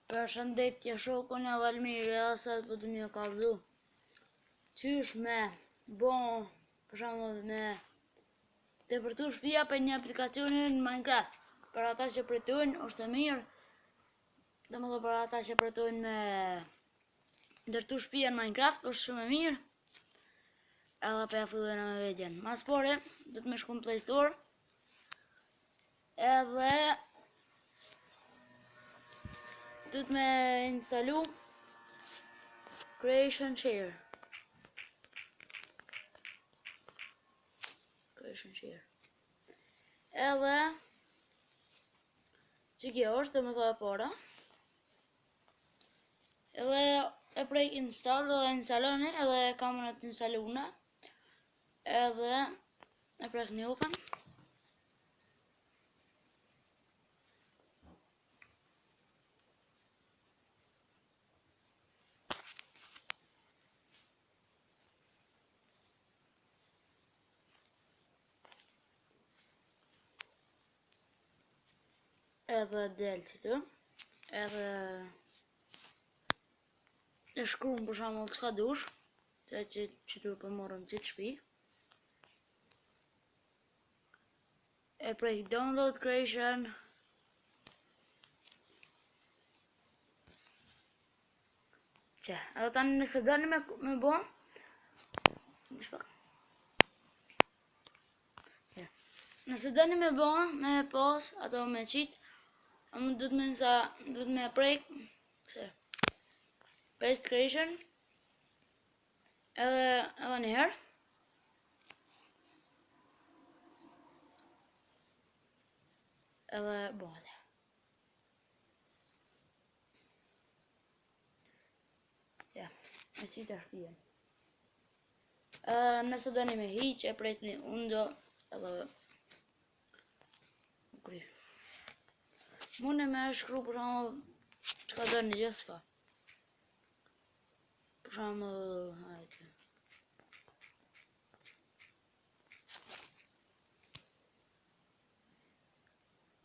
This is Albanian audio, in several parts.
Përshëndetje shokun e Valmiri, asat për të një kalzu. Qysh me bon, për shembull me tepërtu shtëpia për një aplikacionin Minecraft. Për ata që pritojnë është e mirë. Domethënë për ata që pritojnë me ndërtu shtëpia në Minecraft është shumë e mirë. Edhe për ja fillojnë me videon. Mas pore, do të më shku në Play Store. Edhe do të me instalu Creation Share. Edhe që kjo është, më thua para. Edhe e prek install dhe instaloni edhe kam në të instalune. Edhe e prek një open. Edhe del që të. Edhe e shkruan për shembull çka dush, se që tu përmorëm gjithë shtëpi. E prej download creation. Që, edhe tani nëse dani me bo, nëse dani me bo, me pas, ato me qit, do të me prek, paste creation, edhe njëherë, edhe bote. Ja, me qita shpijen. Nëse dani me hiq, e prek një undo, edhe mune me shkru për shembull çka doni gjithçka. Për shembull, hajde.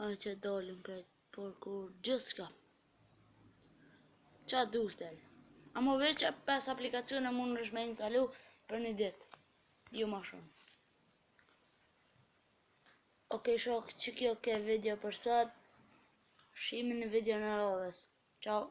Ai që dalin këtë por kur gjithçka. Qa dush del. Amo veç 5 aplikacione mund është me instalu për një ditë. Jo ma shumë. Okej shok, që kjo ke video për sot. Shihemi në video në radhës. Ciao.